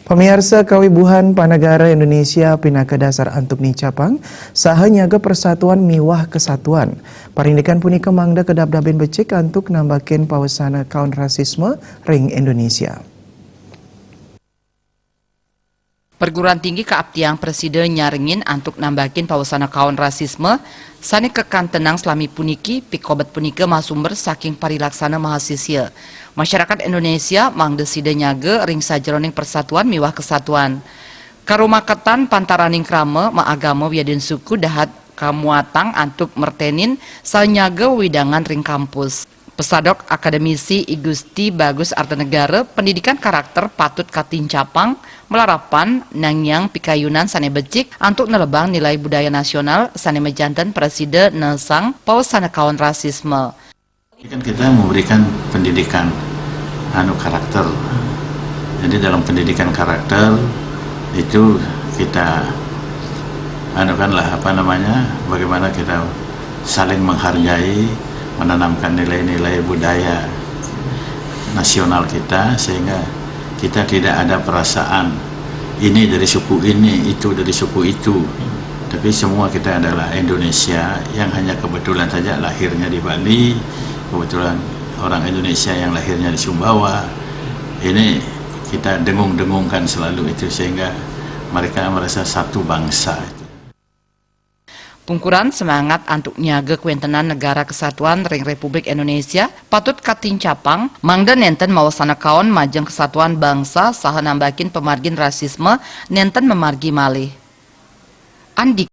Pemirsa kawibuhan Panegara Indonesia pinaka dasar antuk ni capang saha nyaga persatuan miwah kesatuan. Parindikan punika mangda kedap-dabin becik antuk nambakin pawasana kaun rasisme ring Indonesia. Perguruan tinggi keabtiang presiden nyaringin antuk nambakin pawasana kawan rasisme sani kekan tenang selami puniki pikobat punika masumber saking parilaksana mahasiswa. Masyarakat Indonesia mangdeside nyage ring sajeroning persatuan miwah kesatuan. Karumaketan pantaraning krama maagama wiadin suku dahat kamuatang antuk mertenin sanyage widangan ring kampus. Pesadok akademisi I Gusti Bagus Artanegara pendidikan karakter patut katincapang melarapan nangyang pikayunan sane becik antuk nelebang nilai budaya nasional sane mejantan presiden nesang pawasana kawan rasisme. Kan kita memberikan pendidikan karakter. Jadi dalam pendidikan karakter itu kita bagaimana kita saling menghargai, menanamkan nilai-nilai budaya nasional kita sehingga kita tidak ada perasaan ini dari suku ini, itu dari suku itu, tapi semua kita adalah Indonesia yang hanya kebetulan saja lahirnya di Bali, kebetulan orang Indonesia yang lahirnya di Sumbawa. Ini kita dengung-dengungkan selalu itu sehingga mereka merasa satu bangsa. Pungkuran semangat antuk nyaga kuentenan negara kesatuan ring Republik Indonesia patut katincapang mangda nenten mawasana kawan majeng kesatuan bangsa saha nambakin pemargin rasisme nenten memargi malih. Andi